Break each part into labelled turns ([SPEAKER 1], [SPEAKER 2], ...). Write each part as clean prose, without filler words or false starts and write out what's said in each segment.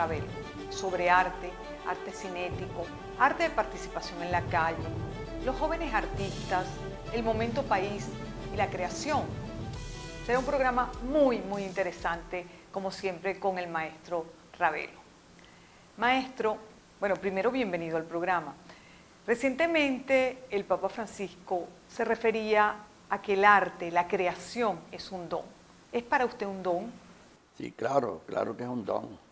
[SPEAKER 1] Ravelo, sobre arte, arte cinético, arte de participación en la calle, los jóvenes artistas, el momento país y la creación. Será un programa muy interesante, como siempre, con el maestro Ravelo. Maestro, bueno, primero bienvenido al programa. Recientemente el Papa Francisco se refería a que el arte, la creación es un don. ¿Es para usted un don?
[SPEAKER 2] Sí, claro que es un don.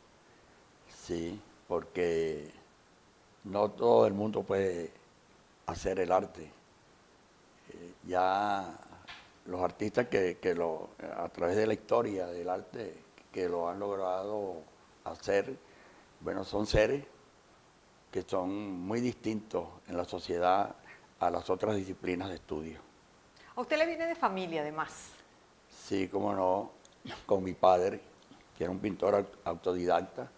[SPEAKER 2] Sí, porque no todo el mundo puede hacer el arte. Ya los artistas a través de la historia del arte que lo han logrado hacer, bueno, son seres que son muy distintos en la sociedad a las otras disciplinas de estudio.
[SPEAKER 1] A usted le viene de familia, además.
[SPEAKER 2] Sí, como no, con mi padre, que era un pintor autodidacta.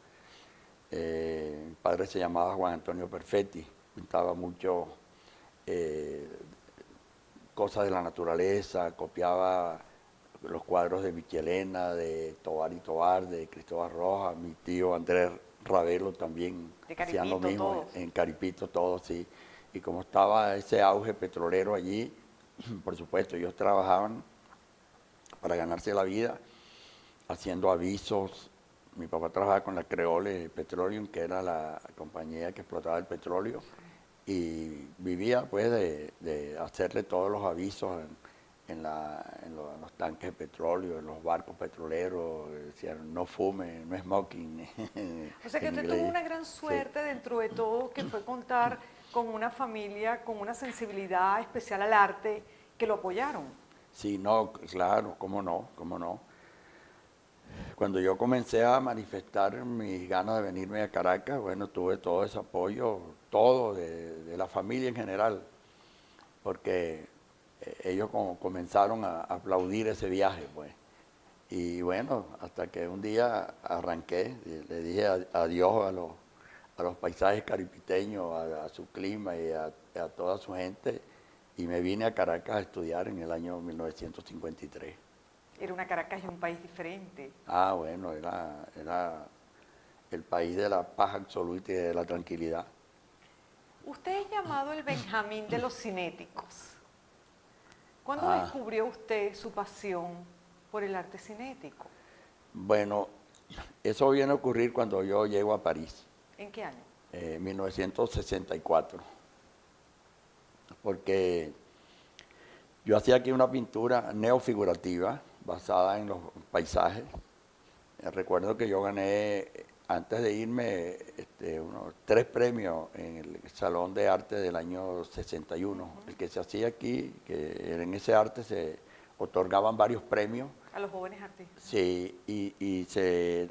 [SPEAKER 2] Mi padre se llamaba Juan Antonio Perfetti, pintaba mucho eh, cosas de la naturaleza, copiaba los cuadros de Michelena, de Tovar y Tovar, de Cristóbal Rojas, mi tío Andrés Ravelo también
[SPEAKER 1] De
[SPEAKER 2] hacían lo
[SPEAKER 1] Caripito,
[SPEAKER 2] mismo,
[SPEAKER 1] todos.
[SPEAKER 2] en Caripito todo, sí. Y como estaba ese auge petrolero allí, por supuesto, ellos trabajaban para ganarse la vida haciendo avisos. Mi papá trabajaba con la Creole Petroleum, que era la compañía que explotaba el petróleo, y vivía pues de hacerle todos los avisos en los tanques de petróleo, en los barcos petroleros, decían no fume, no smoking,
[SPEAKER 1] O sea que
[SPEAKER 2] en
[SPEAKER 1] usted tuvo
[SPEAKER 2] inglés.
[SPEAKER 1] una gran
[SPEAKER 2] Sí.
[SPEAKER 1] suerte dentro de todo, que fue contar con una familia con una sensibilidad especial al arte que lo apoyaron.
[SPEAKER 2] Sí, no, claro, cómo no, cómo no. Cuando yo comencé a manifestar mis ganas de venirme a Caracas, bueno, tuve todo ese apoyo, todo de la familia en general, porque ellos comenzaron a aplaudir ese viaje, pues. Y bueno, hasta que un día arranqué, y le dije adiós a los paisajes caripiteños, a su clima y a toda su gente, y me vine a Caracas a estudiar en el año 1953.
[SPEAKER 1] Era una Caracas y un país diferente.
[SPEAKER 2] Ah, bueno, era el país de la paz absoluta y de la tranquilidad.
[SPEAKER 1] Usted es llamado el Benjamín de los cinéticos. ¿Cuándo
[SPEAKER 2] Ah,
[SPEAKER 1] descubrió usted su pasión por el arte cinético?
[SPEAKER 2] bueno, eso viene a ocurrir cuando yo llego a París,
[SPEAKER 1] ¿En qué año?
[SPEAKER 2] 1964, porque yo hacía aquí una pintura neofigurativa basada en los paisajes. Recuerdo que yo gané, antes de irme, unos 3 premios en el Salón de Arte del año 61. El que se hacía aquí, que en ese arte se otorgaban varios premios.
[SPEAKER 1] A los jóvenes artistas.
[SPEAKER 2] Sí, y se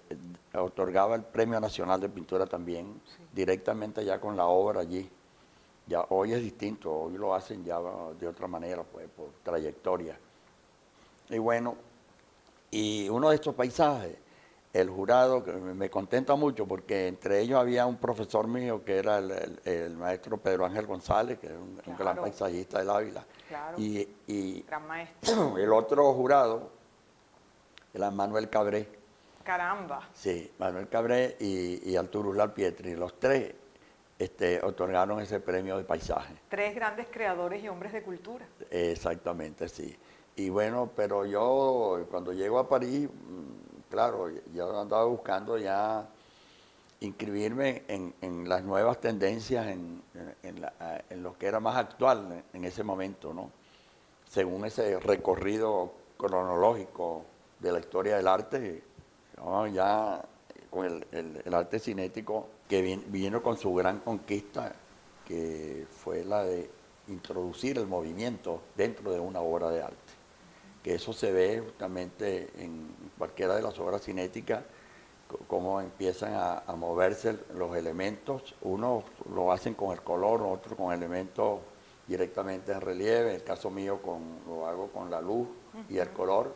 [SPEAKER 2] otorgaba el Premio Nacional de Pintura también,
[SPEAKER 1] Sí.
[SPEAKER 2] directamente ya con la obra allí. Ya hoy es distinto, hoy lo hacen ya de otra manera, pues, por trayectoria. Y bueno, y uno de estos paisajes, el jurado, que me contenta mucho porque entre ellos había un profesor mío que era el maestro Pedro Ángel González, que es un gran
[SPEAKER 1] Claro,
[SPEAKER 2] paisajista del Ávila.
[SPEAKER 1] claro.
[SPEAKER 2] Y
[SPEAKER 1] Gran maestro.
[SPEAKER 2] el otro jurado era Manuel Cabré.
[SPEAKER 1] Caramba.
[SPEAKER 2] Sí, Manuel Cabré y Arturo Pietri, los tres otorgaron ese premio de paisaje.
[SPEAKER 1] Tres grandes creadores y hombres de cultura.
[SPEAKER 2] Exactamente, sí. Y bueno, pero yo cuando llego a París, claro, yo andaba buscando ya inscribirme en las nuevas tendencias, en lo que era más actual en ese momento, ¿no? Según ese recorrido cronológico de la historia del arte, ya con el arte cinético que vino con su gran conquista, que fue la de introducir el movimiento dentro de una obra de arte. Que eso se ve justamente en cualquiera de las obras cinéticas, cómo empiezan a moverse los elementos. Unos lo hacen con el color, otros con elementos directamente en relieve. En el caso mío lo hago con la luz y el color.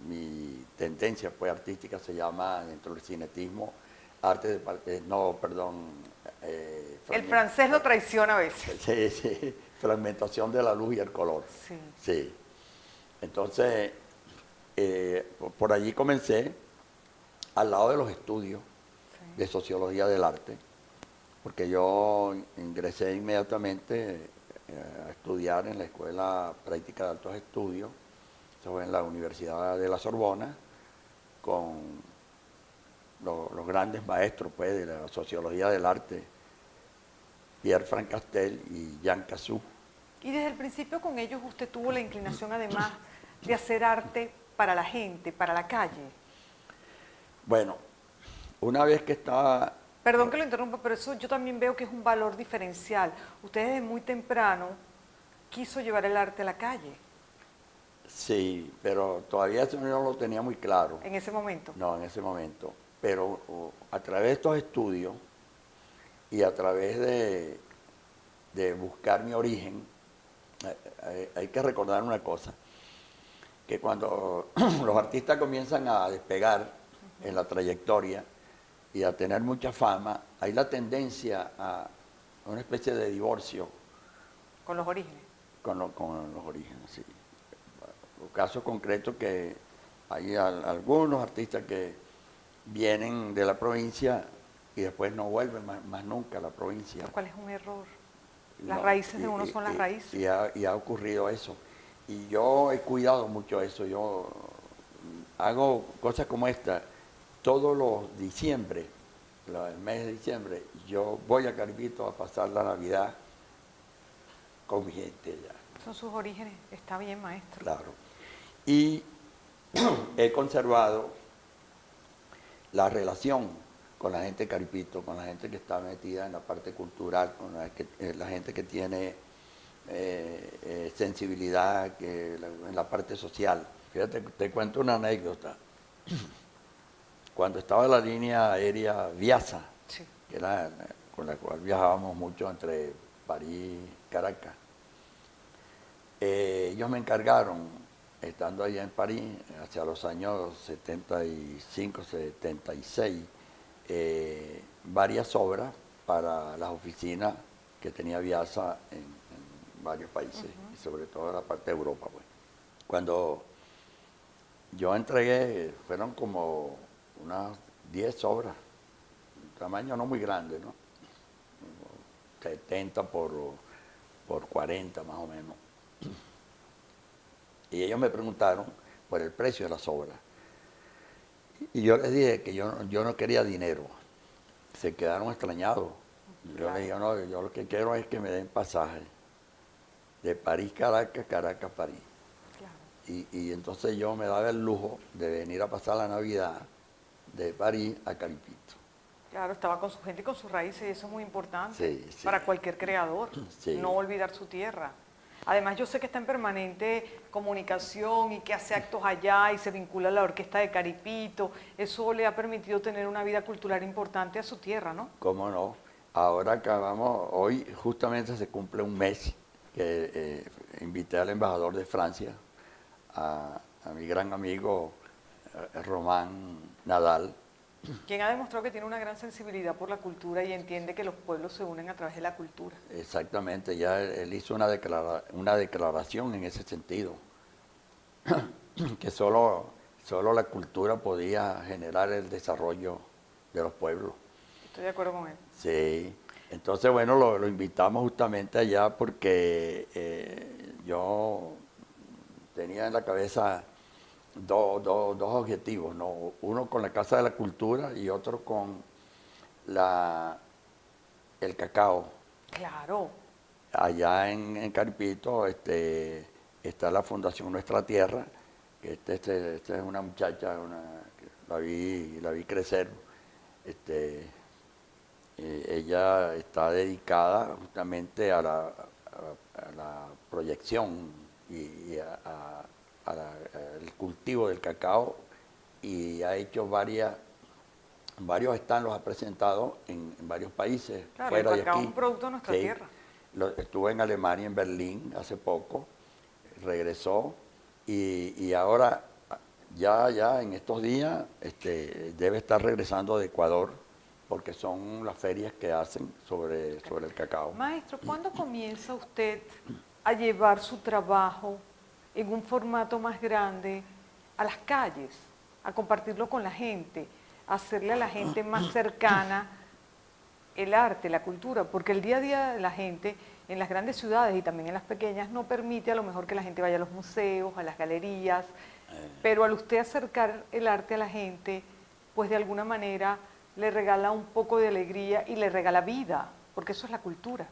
[SPEAKER 2] Mi tendencia pues, artística se llama, dentro del cinetismo, arte de, no, perdón.
[SPEAKER 1] El francés lo traiciona a veces.
[SPEAKER 2] Sí, sí, fragmentación de la luz y el color.
[SPEAKER 1] Sí.
[SPEAKER 2] Sí. Entonces, por allí comencé al lado de los estudios
[SPEAKER 1] Sí.
[SPEAKER 2] de sociología del arte, porque yo ingresé inmediatamente a estudiar en la Escuela Práctica de Altos Estudios, eso fue en la Universidad de la Sorbona, con los grandes maestros pues, de la sociología del arte, Pierre Francastel y Jean Cassou.
[SPEAKER 1] Y desde el principio con ellos usted tuvo la inclinación además de hacer arte para la gente, para la calle.
[SPEAKER 2] Bueno, una vez que estaba...
[SPEAKER 1] Perdón que lo interrumpa, pero eso yo también veo que es un valor diferencial. Usted desde muy temprano quiso llevar el arte a la calle,
[SPEAKER 2] Sí, pero todavía eso no lo tenía muy claro.
[SPEAKER 1] en ese momento.
[SPEAKER 2] No, en ese momento. Pero a través de estos estudios y a través de buscar mi origen, hay que recordar una cosa, que cuando los artistas comienzan a despegar en la trayectoria y a tener mucha fama, hay la tendencia a una especie de divorcio
[SPEAKER 1] Con los orígenes.
[SPEAKER 2] con los orígenes. Sí. Casos concretos que hay algunos artistas que vienen de la provincia y después no vuelven más nunca a la provincia.
[SPEAKER 1] Lo cual es un error. Las
[SPEAKER 2] No,
[SPEAKER 1] raíces de uno son las raíces.
[SPEAKER 2] Y ha ocurrido eso. Y yo he cuidado mucho eso. Yo hago cosas como esta. Todos los diciembre, el mes de diciembre, yo voy a Caripito a pasar la Navidad con mi gente allá.
[SPEAKER 1] Son sus orígenes. Está bien, maestro.
[SPEAKER 2] Claro. Y he conservado la relación con la gente de Caripito, con la gente que está metida en la parte cultural, con la gente que tiene sensibilidad en la parte social. Fíjate, te cuento una anécdota. Cuando estaba la línea aérea Viasa,
[SPEAKER 1] Sí.
[SPEAKER 2] que era con la cual viajábamos mucho entre París y Caracas, ellos me encargaron, estando allá en París, hacia los años 75, 76, varias obras para las oficinas que tenía Viasa en varios países, y sobre todo en la parte de Europa. Pues. Cuando yo entregué, fueron como unas 10 obras, un tamaño no muy grande, ¿no? 70 por 40 más o menos. Y ellos me preguntaron por el precio de las obras. Y yo les dije que yo no quería dinero. Se quedaron extrañados. Yo les dije, no, yo lo que quiero es que me den pasaje. De París, Caracas, Caracas, París.
[SPEAKER 1] Claro.
[SPEAKER 2] Y entonces yo me daba el lujo de venir a pasar la Navidad de París a Caripito.
[SPEAKER 1] Claro, estaba con su gente y con sus raíces y eso es muy importante
[SPEAKER 2] Sí, sí.
[SPEAKER 1] para cualquier creador,
[SPEAKER 2] Sí.
[SPEAKER 1] no olvidar su tierra. Además, yo sé que está en permanente comunicación y que hace actos allá y se vincula a la orquesta de Caripito. Eso le ha permitido tener una vida cultural importante a su tierra, ¿no?
[SPEAKER 2] ¿Cómo no? Ahora acabamos, hoy justamente se cumple un mes que invité al embajador de Francia, a mi gran amigo Román Nadal.
[SPEAKER 1] Quien ha demostrado que tiene una gran sensibilidad por la cultura y entiende que los pueblos se unen a través de la cultura.
[SPEAKER 2] Exactamente, ya él hizo una declaración en ese sentido, que solo la cultura podía generar el desarrollo de los pueblos.
[SPEAKER 1] Estoy de acuerdo con él.
[SPEAKER 2] Sí, entonces bueno, lo invitamos justamente allá porque yo tenía en la cabeza dos objetivos, ¿no? Uno con la Casa de la Cultura y otro con el cacao.
[SPEAKER 1] Claro.
[SPEAKER 2] Allá en Caripito está la Fundación Nuestra Tierra, que esta es una muchacha, que la vi crecer. Ella está dedicada justamente a la proyección y al cultivo del cacao y ha hecho varios stands, los ha presentado en varios países
[SPEAKER 1] Claro,
[SPEAKER 2] fuera
[SPEAKER 1] el
[SPEAKER 2] de
[SPEAKER 1] cacao
[SPEAKER 2] aquí.
[SPEAKER 1] es un producto de nuestra
[SPEAKER 2] Sí.
[SPEAKER 1] tierra.
[SPEAKER 2] Estuve en Alemania, en Berlín, hace poco, regresó y ahora ya en estos días debe estar regresando de Ecuador porque son las ferias que hacen sobre el cacao.
[SPEAKER 1] Maestro, ¿cuándo comienza usted a llevar su trabajo en un formato más grande a las calles, a compartirlo con la gente? hacerle a la gente más cercana el arte, la cultura, porque el día a día de la gente en las grandes ciudades y también en las pequeñas no permite a lo mejor que la gente vaya a los museos, a las galerías, pero al usted acercar el arte a la gente, pues de alguna manera le regala un poco de alegría y le regala vida, porque eso es la cultura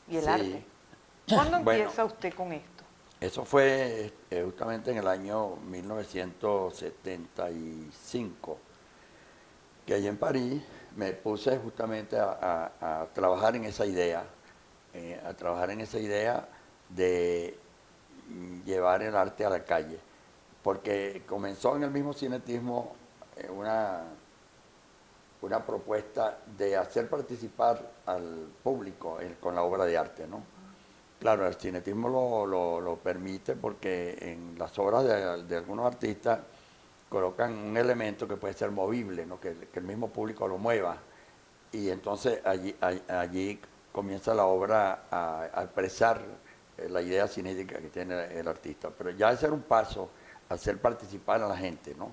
[SPEAKER 1] y el
[SPEAKER 2] Sí.
[SPEAKER 1] arte. ¿Cuándo
[SPEAKER 2] Bueno,
[SPEAKER 1] empieza usted con esto?
[SPEAKER 2] eso fue justamente en el año 1975, que allí en París me puse justamente a trabajar en esa idea, de llevar el arte a la calle, porque comenzó en el mismo cinetismo una propuesta de hacer participar al público con la obra de arte, ¿no? Claro, el cinetismo lo permite porque en las obras de algunos artistas colocan un elemento que puede ser movible, ¿no? Que el mismo público lo mueva. Y entonces allí comienza la obra a expresar la idea cinética que tiene el artista. Pero ya ese era un paso a hacer participar a la gente, ¿no?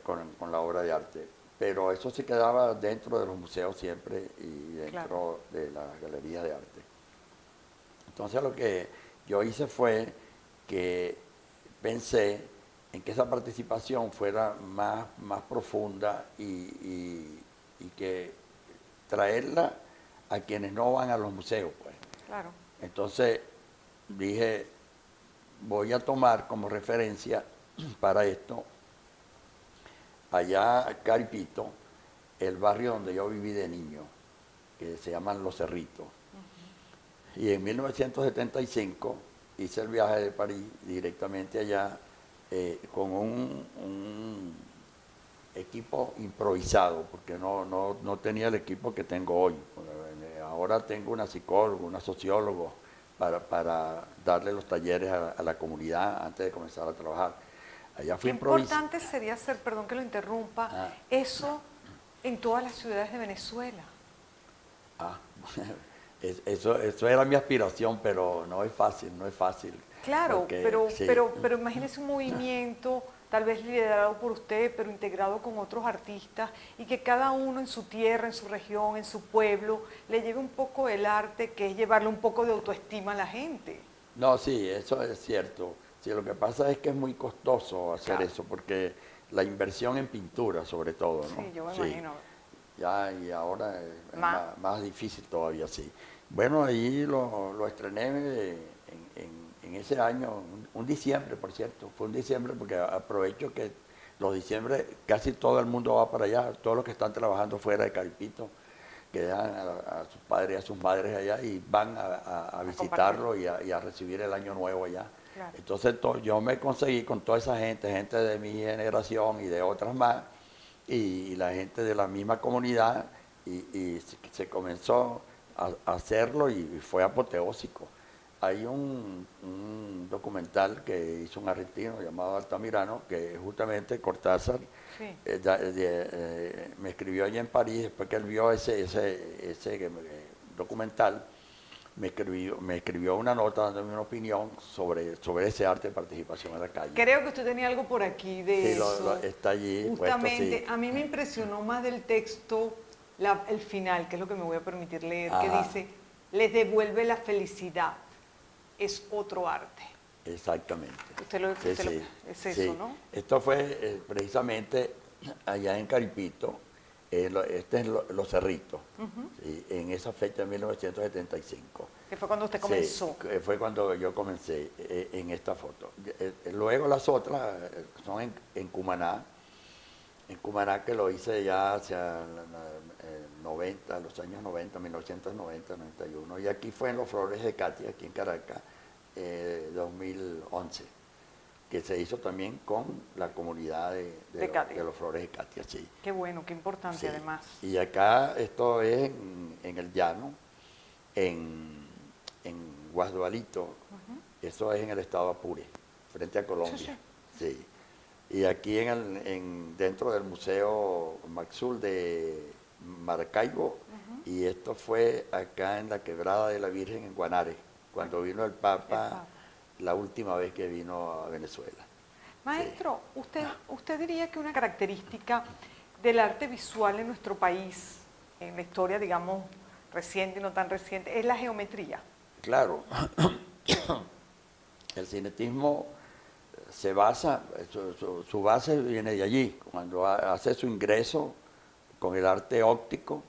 [SPEAKER 2] Con la obra de arte. Pero eso se quedaba dentro de los museos siempre y dentro de las galerías de arte. Entonces lo que yo hice fue que pensé en que esa participación fuera más profunda y que traerla a quienes no van a los museos, pues.
[SPEAKER 1] Claro.
[SPEAKER 2] Entonces dije, voy a tomar como referencia para esto allá Caripito, el barrio donde yo viví de niño, que se llaman Los Cerritos. Y en 1975 hice el viaje de París directamente allá con un equipo improvisado, porque no tenía el equipo que tengo hoy. Ahora tengo una psicóloga, una socióloga para darle los talleres a la comunidad antes de comenzar a trabajar. Allá fui
[SPEAKER 1] Qué importante sería hacer, perdón que lo interrumpa, eso en todas las ciudades de Venezuela.
[SPEAKER 2] Eso era mi aspiración, pero no es fácil.
[SPEAKER 1] Claro,
[SPEAKER 2] Porque, sí.
[SPEAKER 1] pero imagínese un movimiento, tal vez liderado por usted, pero integrado con otros artistas, y que cada uno en su tierra, en su región, en su pueblo, le lleve un poco el arte, que es llevarle un poco de autoestima a la gente.
[SPEAKER 2] No, sí, eso es cierto. Sí, lo que pasa es que es muy costoso hacer
[SPEAKER 1] Claro.
[SPEAKER 2] eso, porque la inversión en pintura, sobre todo, ¿no?
[SPEAKER 1] Sí, yo me imagino.
[SPEAKER 2] Ya, y ahora es
[SPEAKER 1] Más.
[SPEAKER 2] más difícil todavía, sí. Bueno, ahí lo estrené en ese año, un diciembre, por cierto. Fue un diciembre porque aprovecho que los diciembre casi todo el mundo va para allá, todos los que están trabajando fuera de Caripito, que dejan a sus padres y a sus madres allá y van a visitarlo y a recibir el año nuevo allá.
[SPEAKER 1] Claro.
[SPEAKER 2] Entonces yo me conseguí con toda esa gente de mi generación y de otras más, y la gente de la misma comunidad, y se comenzó a hacerlo y fue apoteósico. Hay un documental que hizo un argentino llamado Altamirano, que justamente Cortázar
[SPEAKER 1] Sí.
[SPEAKER 2] me escribió allá en París, después que él vio ese documental, me escribió una nota dándome una opinión sobre ese arte de participación en la calle.
[SPEAKER 1] Creo que usted tenía algo por aquí de
[SPEAKER 2] Sí,
[SPEAKER 1] eso.
[SPEAKER 2] está allí
[SPEAKER 1] Justamente,
[SPEAKER 2] puesto, sí.
[SPEAKER 1] a mí me impresionó más del texto el final, que es lo que me voy a permitir leer, que
[SPEAKER 2] Ajá.
[SPEAKER 1] dice, les devuelve la felicidad, es otro arte.
[SPEAKER 2] Exactamente.
[SPEAKER 1] Es eso,
[SPEAKER 2] sí.
[SPEAKER 1] ¿no?
[SPEAKER 2] Esto fue precisamente allá en Caripito, este es Los Cerritos, ¿sí? En esa fecha de 1975.
[SPEAKER 1] Que fue cuando usted comenzó.
[SPEAKER 2] Sí, fue cuando yo comencé en esta foto. Luego las otras son en Cumaná, que lo hice ya hacia los años 90, 1990, 91. Y aquí fue en Los Flores de Catia, aquí en Caracas, 2011, que se hizo también con la comunidad de Los Flores de Catia, sí.
[SPEAKER 1] Qué bueno, qué importante
[SPEAKER 2] Sí.
[SPEAKER 1] además.
[SPEAKER 2] Y acá esto es en el llano, en Guasdualito, eso es en el estado Apure, frente a Colombia. Sí. Y aquí dentro del Museo Maxul de Maracaibo, y esto fue acá en la Quebrada de la Virgen en Guanare, cuando vino el Papa la última vez que vino a Venezuela.
[SPEAKER 1] Maestro,
[SPEAKER 2] Sí.
[SPEAKER 1] usted diría que una característica del arte visual en nuestro país, en la historia, digamos, reciente y no tan reciente, es la geometría.
[SPEAKER 2] Claro, el cinetismo se basa, su base viene de allí, cuando hace su ingreso con el arte óptico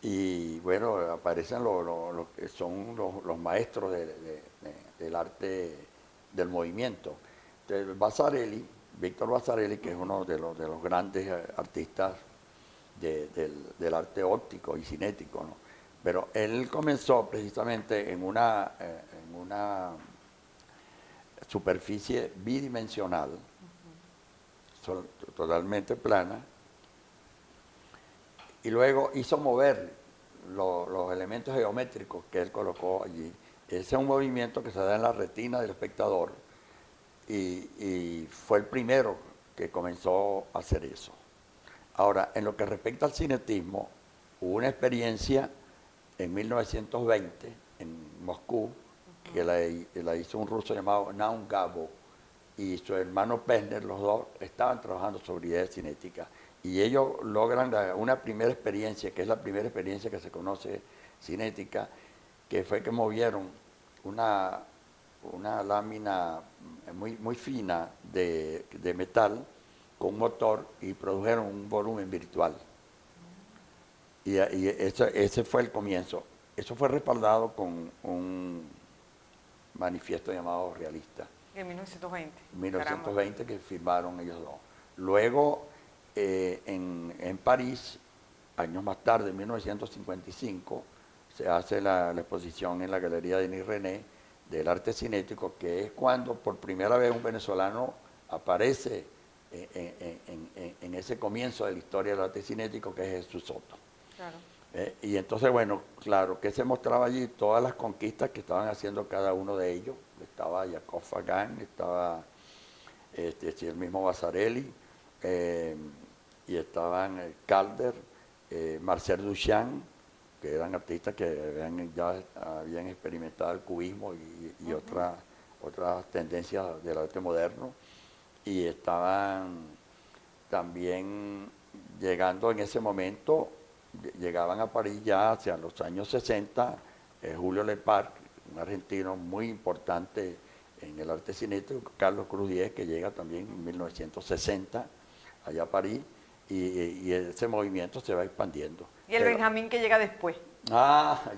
[SPEAKER 2] y bueno, aparecen los que son los maestros del arte del movimiento. Entonces, Vasarely, Víctor Vasarely, que es uno de los grandes artistas del arte óptico y cinético, ¿no? Pero él comenzó precisamente en una superficie bidimensional, totalmente plana, y luego hizo mover los elementos geométricos que él colocó allí. Ese es un movimiento que se da en la retina del espectador y fue el primero que comenzó a hacer eso. Ahora, en lo que respecta al cinetismo, hubo una experiencia en 1920 en Moscú, que la hizo un ruso llamado Naum Gabo y su hermano Pesner, los dos estaban trabajando sobre ideas cinéticas. Y ellos logran una primera experiencia, que es la primera experiencia que se conoce cinética, que fue que movieron una lámina muy fina de metal con un motor y produjeron un volumen virtual. Y ese fue el comienzo. Eso fue respaldado con un manifiesto llamado Realista.
[SPEAKER 1] En 1920.
[SPEAKER 2] 1920 caramba, que firmaron ellos dos. Luego, en París, años más tarde, en 1955, se hace la exposición en la Galería Denis René del arte cinético, que es cuando por primera vez un venezolano aparece en ese comienzo de la historia del arte cinético, que es Jesús Soto.
[SPEAKER 1] Claro.
[SPEAKER 2] Y entonces, bueno, claro, que se mostraba allí todas las conquistas que estaban haciendo cada uno de ellos. Estaba Jacob Fagan, estaba el mismo Vasarely, y estaban Calder, Marcel Duchamp, que eran artistas que ya habían experimentado el cubismo y otras tendencias del arte moderno. Y estaban también llegando en ese momento, llegaban a París ya hacia los años 60, Julio Lepar, un argentino muy importante en el arte cinético, Carlos Cruz Diez, que llega también en 1960 allá a París, y ese movimiento se va expandiendo.
[SPEAKER 1] ¿Y el Benjamín que llega después?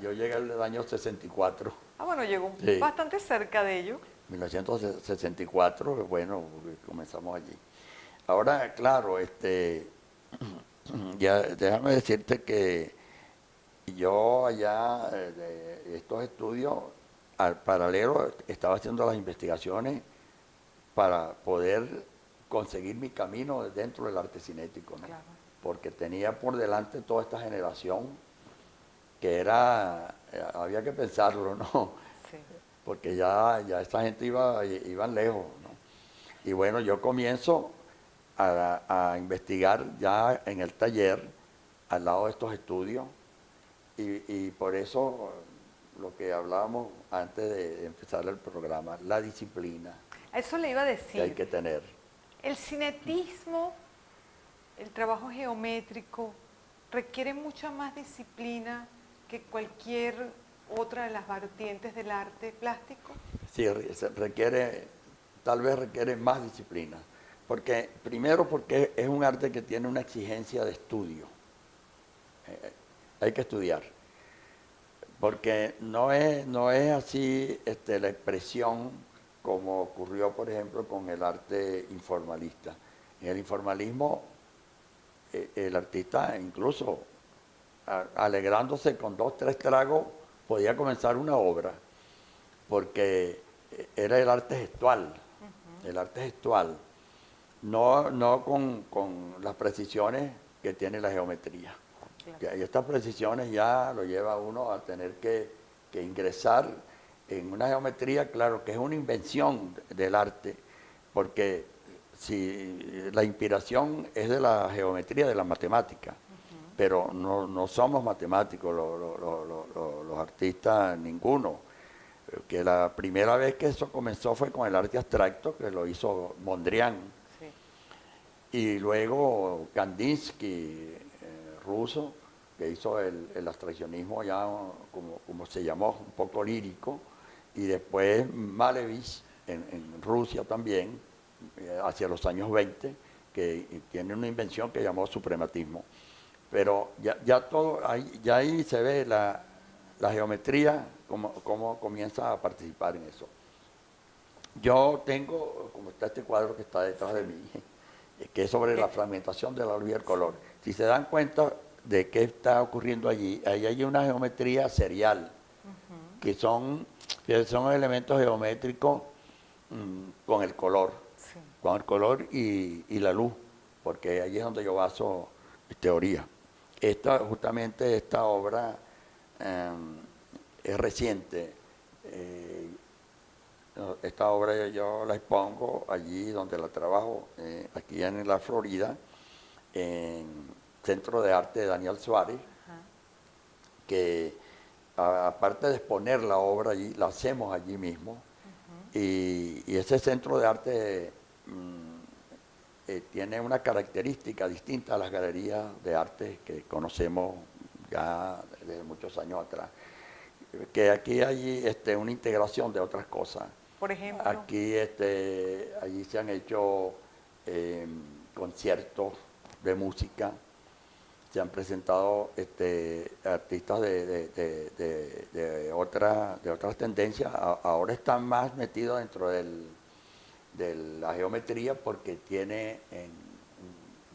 [SPEAKER 2] Yo llegué en el año 64.
[SPEAKER 1] Bueno, llegó bastante cerca de ello.
[SPEAKER 2] 1964, bueno, comenzamos allí. Ahora, claro, ya déjame decirte que yo allá de estos estudios, al paralelo, estaba haciendo las investigaciones para poder conseguir mi camino dentro del arte cinético, ¿no? Claro. Porque tenía por delante toda esta generación que había que pensarlo, ¿no? Sí. Porque ya esta gente iban lejos, ¿no? Y bueno, yo comienzo a investigar ya en el taller, al lado de estos estudios, y por eso lo que hablábamos antes de empezar el programa, la disciplina.
[SPEAKER 1] Eso le iba a decir.
[SPEAKER 2] Que hay que tener.
[SPEAKER 1] El cinetismo, el trabajo geométrico, requiere mucha más disciplina que cualquier otra de las vertientes del arte plástico.
[SPEAKER 2] Sí, tal vez requiere más disciplina. Primero porque es un arte que tiene una exigencia de estudio. Hay que estudiar. Porque no es así la expresión como ocurrió, por ejemplo, con el arte informalista. En el informalismo, el artista incluso alegrándose con 2, 3 tragos podía comenzar una obra, porque era el arte gestual, el arte gestual, no con las precisiones que tiene la geometría. Claro. Y estas precisiones ya lo lleva a uno a tener que ingresar en una geometría, claro, que es una invención del arte, porque si la inspiración es de la geometría, de la matemática, pero no somos matemáticos los artistas, ninguno. Que la primera vez que eso comenzó fue con el arte abstracto, que lo hizo Mondrian. Sí. Y luego Kandinsky, ruso, que hizo el abstraccionismo ya como se llamó, un poco lírico, y después Malevich en Rusia también, hacia los años 20, que tiene una invención que llamó suprematismo. Pero ya todo, ya ahí se ve la geometría, cómo comienza a participar en eso. Yo tengo, como está este cuadro que está detrás de mí, que es sobre la fragmentación de la luz y el color. Si se dan cuenta de qué está ocurriendo allí, ahí hay una geometría serial, que son elementos geométricos con el color,
[SPEAKER 1] Sí.
[SPEAKER 2] con el color y la luz, porque allí es donde yo baso teoría. Justamente esta obra es reciente. Esta obra yo la expongo allí donde la trabajo, aquí en la Florida, en Centro de Arte de Daniel Suárez,
[SPEAKER 1] Ajá.
[SPEAKER 2] que aparte de exponer la obra allí, la hacemos allí mismo. Y ese Centro de Arte tiene una característica distinta a las galerías de arte que conocemos ya desde muchos años atrás, que aquí hay una integración de otras cosas.
[SPEAKER 1] Por ejemplo.
[SPEAKER 2] Aquí, allí se han hecho conciertos de música, se han presentado artistas de otras tendencias. Ahora están más metidos dentro de la geometría porque tiene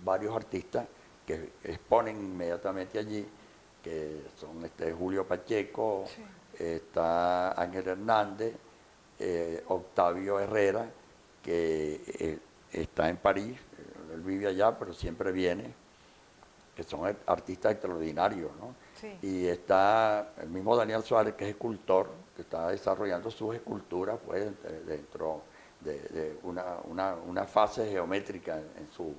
[SPEAKER 2] varios artistas que exponen inmediatamente allí, que son Julio Pacheco,
[SPEAKER 1] Sí.
[SPEAKER 2] está Ángel Hernández, Octavio Herrera, que está en París, él vive allá, pero siempre viene, que son artistas extraordinarios, ¿no?
[SPEAKER 1] Sí.
[SPEAKER 2] Y está el mismo Daniel Suárez, que es escultor, que está desarrollando sus esculturas pues, dentro de una fase geométrica en su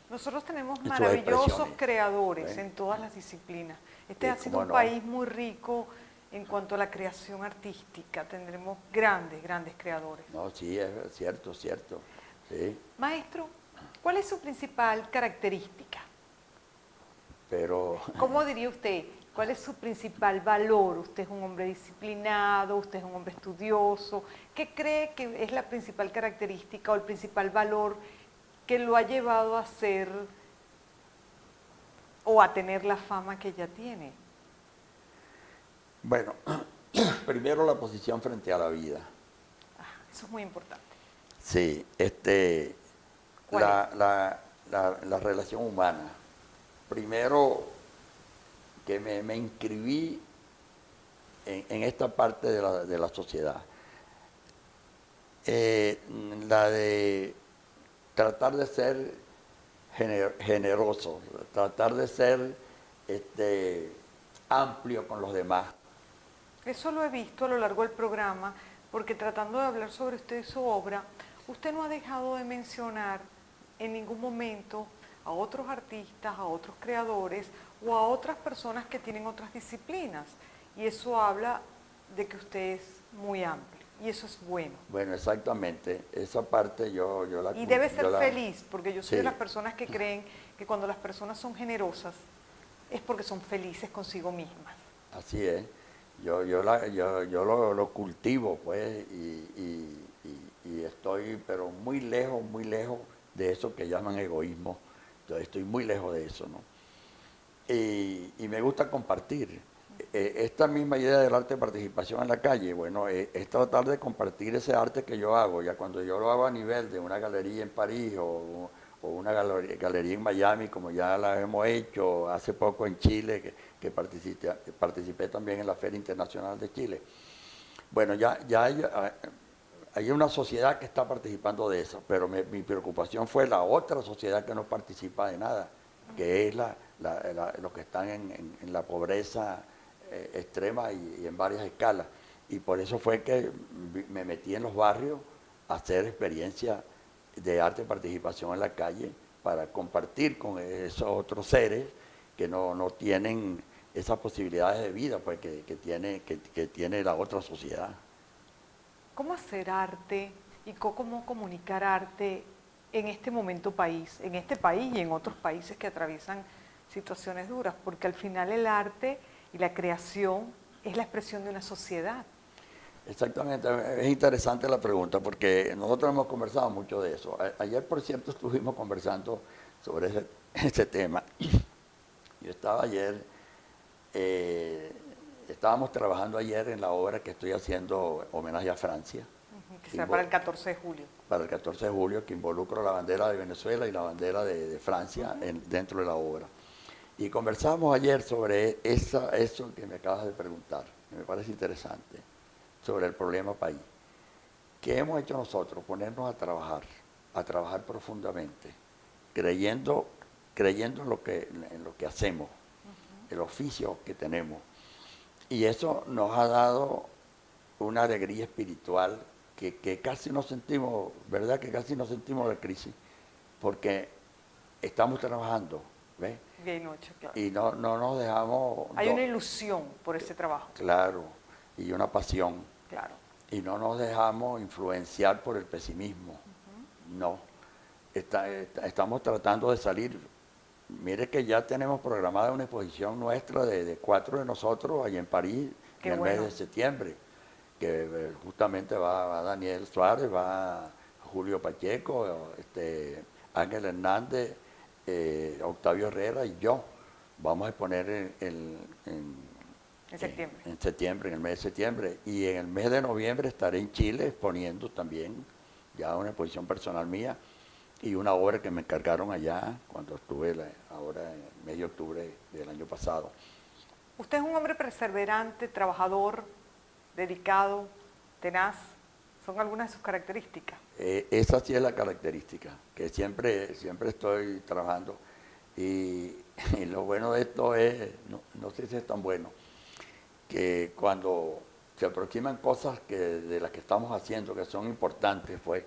[SPEAKER 1] Nosotros tenemos
[SPEAKER 2] sus
[SPEAKER 1] maravillosos
[SPEAKER 2] expresiones.
[SPEAKER 1] creadores
[SPEAKER 2] ¿Eh?
[SPEAKER 1] en todas las disciplinas. Este ha sido
[SPEAKER 2] ¿Cómo
[SPEAKER 1] un
[SPEAKER 2] no?
[SPEAKER 1] país muy rico en cuanto a la creación artística. Tendremos grandes creadores.
[SPEAKER 2] No, sí, es cierto, cierto. Sí,
[SPEAKER 1] Maestro, ¿cuál es su principal característica?
[SPEAKER 2] pero
[SPEAKER 1] ¿Cómo diría usted? ¿Cuál es su principal valor? ¿Usted es un hombre disciplinado? ¿Usted es un hombre estudioso? ¿Qué cree que es la principal característica o el principal valor que lo ha llevado a ser o a tener la fama que ya tiene?
[SPEAKER 2] bueno, primero la posición frente a la vida.
[SPEAKER 1] Eso es muy importante.
[SPEAKER 2] Sí,
[SPEAKER 1] ¿Cuál
[SPEAKER 2] la relación humana. Primero que me inscribí en esta parte de la sociedad. La de tratar de ser generoso, tratar de ser amplio con los demás.
[SPEAKER 1] Eso lo he visto a lo largo del programa, porque tratando de hablar sobre usted y su obra, usted no ha dejado de mencionar en ningún momento a otros artistas, a otros creadores o a otras personas que tienen otras disciplinas. Y eso habla de que usted es muy amplio. Y eso es bueno.
[SPEAKER 2] Bueno, exactamente. Esa parte yo la...
[SPEAKER 1] Y debe ser
[SPEAKER 2] yo la-
[SPEAKER 1] feliz, porque yo soy de
[SPEAKER 2] Sí.
[SPEAKER 1] las personas que creen que cuando las personas son generosas es porque son felices consigo mismas.
[SPEAKER 2] Así es. Yo lo cultivo, pues, y estoy, pero muy lejos de eso que llaman egoísmo. Yo estoy muy lejos de eso, ¿no? Y me gusta compartir. Esta misma idea del arte de participación en la calle, bueno, es tratar de compartir ese arte que yo hago. Ya cuando yo lo hago a nivel de una galería en París o una galería en Miami, como ya la hemos hecho hace poco en Chile, que participé también en la Feria Internacional de Chile. Bueno, ya hay una sociedad que está participando de eso, pero mi preocupación fue la otra sociedad que no participa de nada, que es los que están en la pobreza extrema y en varias escalas. Y por eso fue que me metí en los barrios a hacer experiencias de arte y participación en la calle para compartir con esos otros seres que no tienen esas posibilidades de vida pues, que tiene la otra sociedad.
[SPEAKER 1] ¿Cómo hacer arte y cómo comunicar arte en este momento país, en este país y en otros países que atraviesan situaciones duras? Porque al final el arte y la creación es la expresión de una sociedad.
[SPEAKER 2] Exactamente, es interesante la pregunta porque nosotros hemos conversado mucho de eso. Ayer, por cierto, estuvimos conversando sobre ese tema. Yo estaba ayer, estábamos trabajando ayer en la obra que estoy haciendo homenaje a Francia.
[SPEAKER 1] Que será para el 14 de julio.
[SPEAKER 2] Para el 14 de julio, que involucra la bandera de Venezuela y la bandera de Francia dentro de la obra. Y conversamos ayer sobre eso que me acabas de preguntar, que me parece interesante, sobre el problema país. ¿Qué hemos hecho nosotros? Ponernos a trabajar profundamente, creyendo en lo que hacemos, el oficio que tenemos. Y eso nos ha dado una alegría espiritual que casi no sentimos, ¿verdad? Que casi no sentimos la crisis, porque estamos trabajando, ¿ves?
[SPEAKER 1] Día y noche, claro.
[SPEAKER 2] Y no nos dejamos...
[SPEAKER 1] Hay una ilusión por ese trabajo.
[SPEAKER 2] Claro, y una pasión.
[SPEAKER 1] Claro.
[SPEAKER 2] Y no nos dejamos influenciar por el pesimismo. No. Estamos tratando de salir. Mire que ya tenemos programada una exposición nuestra de 4 de nosotros allá en París en el mes de septiembre, que justamente va Daniel Suárez, va Julio Pacheco, Ángel Hernández, Octavio Herrera y yo. Vamos a exponer en
[SPEAKER 1] septiembre.
[SPEAKER 2] En septiembre, en el mes de septiembre. Y en el mes de noviembre estaré en Chile exponiendo también ya una exposición personal mía y una obra que me encargaron allá cuando estuve ahora en el mes de octubre del año pasado.
[SPEAKER 1] Usted es un hombre perseverante, trabajador, dedicado, tenaz. ¿Son algunas de sus características?
[SPEAKER 2] Esa sí es la característica, que siempre estoy trabajando. Y lo bueno de esto es, no sé si es tan bueno, que cuando se aproximan cosas de las que estamos haciendo, que son importantes, pues,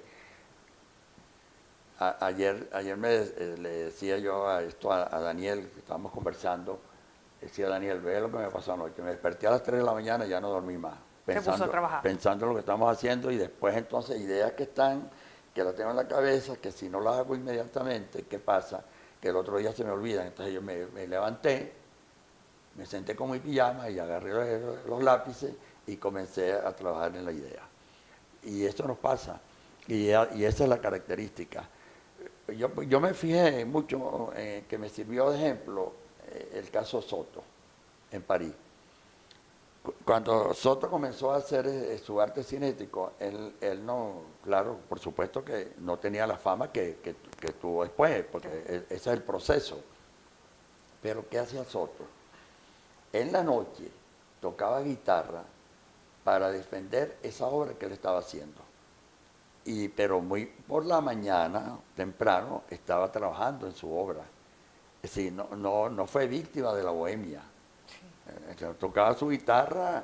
[SPEAKER 2] ayer le decía yo a Daniel, que estábamos conversando, decía Daniel, ve lo que me pasó anoche, me desperté a las 3 de la mañana y ya no dormí más, pensando en lo que estamos haciendo y después entonces ideas que que las tengo en la cabeza, que si no las hago inmediatamente, ¿qué pasa? Que el otro día se me olvidan, entonces yo me levanté, me senté con mi pijama y agarré los lápices y comencé a trabajar en la idea. Y eso nos pasa, y esa es la característica. Yo me fijé mucho, que me sirvió de ejemplo el caso Soto, en París. Cuando Soto comenzó a hacer su arte cinético, él no, claro, por supuesto que no tenía la fama que tuvo después, porque ese es el proceso. Pero ¿qué hacía Soto? En la noche tocaba guitarra para defender esa obra que él estaba haciendo. Pero muy por la mañana, temprano, estaba trabajando en su obra. Es decir, no fue víctima de la bohemia. Tocaba su guitarra,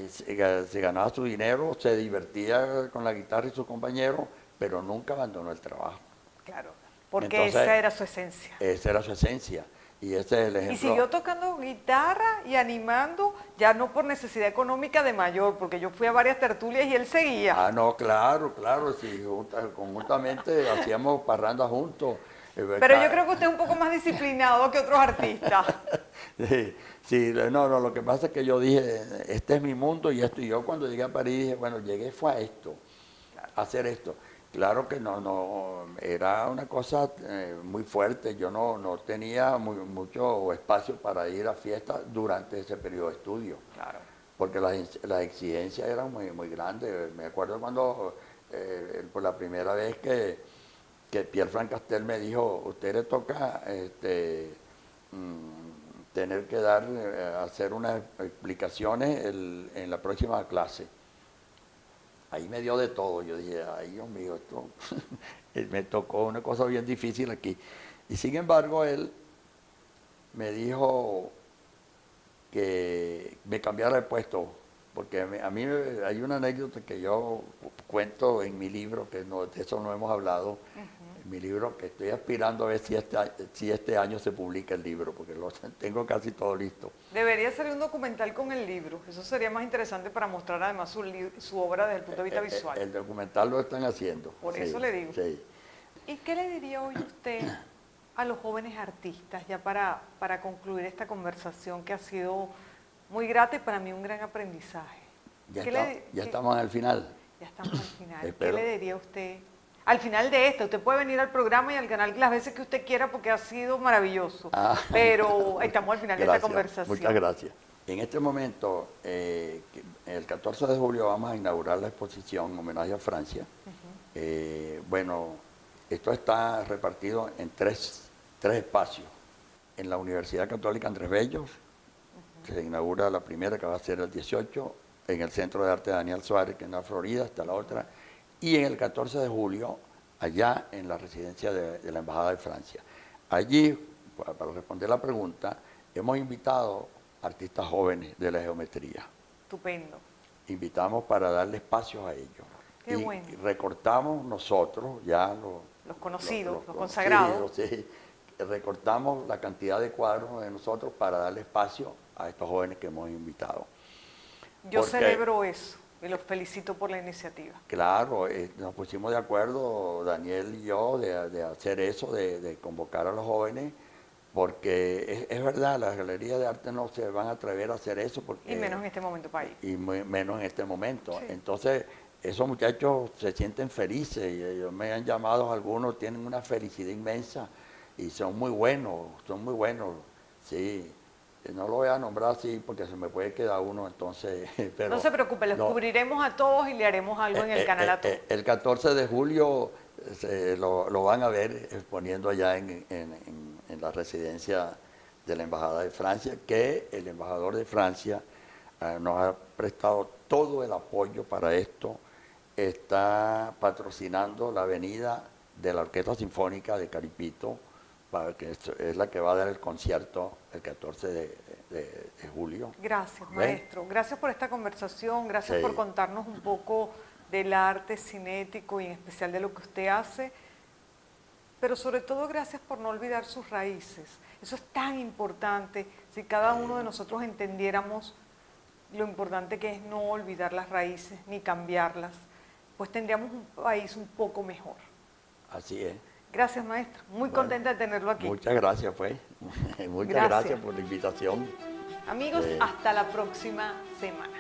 [SPEAKER 2] se ganaba su dinero, se divertía con la guitarra y sus compañeros, pero nunca abandonó el trabajo.
[SPEAKER 1] Claro, porque
[SPEAKER 2] entonces,
[SPEAKER 1] esa era su esencia.
[SPEAKER 2] Esa era su esencia. Y ese es el ejemplo.
[SPEAKER 1] Y siguió tocando guitarra y animando, ya no por necesidad económica de mayor, porque yo fui a varias tertulias y él seguía.
[SPEAKER 2] Ah, no, claro, sí, conjuntamente hacíamos parrandas juntos.
[SPEAKER 1] Pero yo creo que usted es un poco más disciplinado que otros artistas.
[SPEAKER 2] Sí, no, lo que pasa es que yo dije, este es mi mundo y esto. Y yo cuando llegué a París dije, bueno, llegué fue a esto, a hacer esto. Claro que no, era una cosa muy fuerte. Yo no tenía mucho espacio para ir a fiestas durante ese periodo de estudio.
[SPEAKER 1] Claro.
[SPEAKER 2] Porque las exigencias eran muy grandes. Me acuerdo cuando, por la primera vez que Pierre Franck Castel me dijo, usted le toca tener que hacer unas explicaciones en la próxima clase. Ahí me dio de todo. Yo dije, ay Dios mío, esto me tocó una cosa bien difícil aquí. Y sin embargo, él me dijo que me cambiara de puesto, porque a mí hay una anécdota que yo cuento en mi libro, que de eso no hemos hablado, en mi libro, que estoy aspirando a ver si este año se publica el libro, porque lo tengo casi todo listo.
[SPEAKER 1] Debería ser un documental con el libro, eso sería más interesante para mostrar además su obra desde el punto de vista visual.
[SPEAKER 2] El documental lo están haciendo.
[SPEAKER 1] Por eso le digo.
[SPEAKER 2] Sí.
[SPEAKER 1] ¿Y qué le diría hoy usted a los jóvenes artistas, ya para concluir esta conversación que ha sido muy grata y para mí un gran aprendizaje?
[SPEAKER 2] Ya estamos al final.
[SPEAKER 1] Ya estamos al final.
[SPEAKER 2] Espero.
[SPEAKER 1] ¿Qué le diría usted al final de esto? Usted puede venir al programa y al canal las veces que usted quiera porque ha sido maravilloso. Pero estamos al final de esta conversación.
[SPEAKER 2] Muchas gracias. En este momento, el 14 de julio vamos a inaugurar la exposición Homenaje a Francia. Bueno, esto está repartido en tres espacios. En la Universidad Católica Andrés Bellos, que se inaugura la primera, que va a ser el 18, en el Centro de Arte Daniel Suárez, que es en la Florida, está la otra, y en el 14 de julio, allá en la residencia de la Embajada de Francia. Allí, para responder la pregunta, hemos invitado artistas jóvenes de la geometría.
[SPEAKER 1] Estupendo.
[SPEAKER 2] Invitamos para darle espacios a ellos.
[SPEAKER 1] Qué bueno.
[SPEAKER 2] Y recortamos nosotros, ya
[SPEAKER 1] los conocidos, los consagrados.
[SPEAKER 2] Sí, recortamos la cantidad de cuadros de nosotros para darle espacio a estos jóvenes que hemos invitado.
[SPEAKER 1] Yo celebro eso y los felicito por la iniciativa.
[SPEAKER 2] Claro, nos pusimos de acuerdo, Daniel y yo, de hacer eso, de convocar a los jóvenes, porque es verdad, las galerías de arte no se van a atrever a hacer eso. Porque,
[SPEAKER 1] y menos en este momento país.
[SPEAKER 2] Y menos en este momento.
[SPEAKER 1] Sí.
[SPEAKER 2] Entonces, esos muchachos se sienten felices, y ellos me han llamado, algunos tienen una felicidad inmensa y son muy buenos, sí. No lo voy a nombrar así porque se me puede quedar uno, entonces... Pero
[SPEAKER 1] no se preocupe, los cubriremos a todos y le haremos algo en el canal a todos.
[SPEAKER 2] El 14 de julio lo van a ver exponiendo allá en la residencia de la Embajada de Francia, que el embajador de Francia nos ha prestado todo el apoyo para esto. Está patrocinando la venida de la Orquesta Sinfónica de Caripito, que es la que va a dar el concierto el 14 de julio.
[SPEAKER 1] Gracias, maestro. Gracias por esta conversación, gracias por contarnos un poco del arte cinético y en especial de lo que usted hace, pero sobre todo gracias por no olvidar sus raíces. Eso es tan importante. Si cada uno de nosotros entendiéramos lo importante que es no olvidar las raíces ni cambiarlas, pues tendríamos un país un poco mejor.
[SPEAKER 2] Así es.
[SPEAKER 1] Gracias, maestro. Muy contenta de tenerlo aquí.
[SPEAKER 2] Muchas gracias, pues. Muchas gracias por la invitación.
[SPEAKER 1] Amigos, hasta la próxima semana.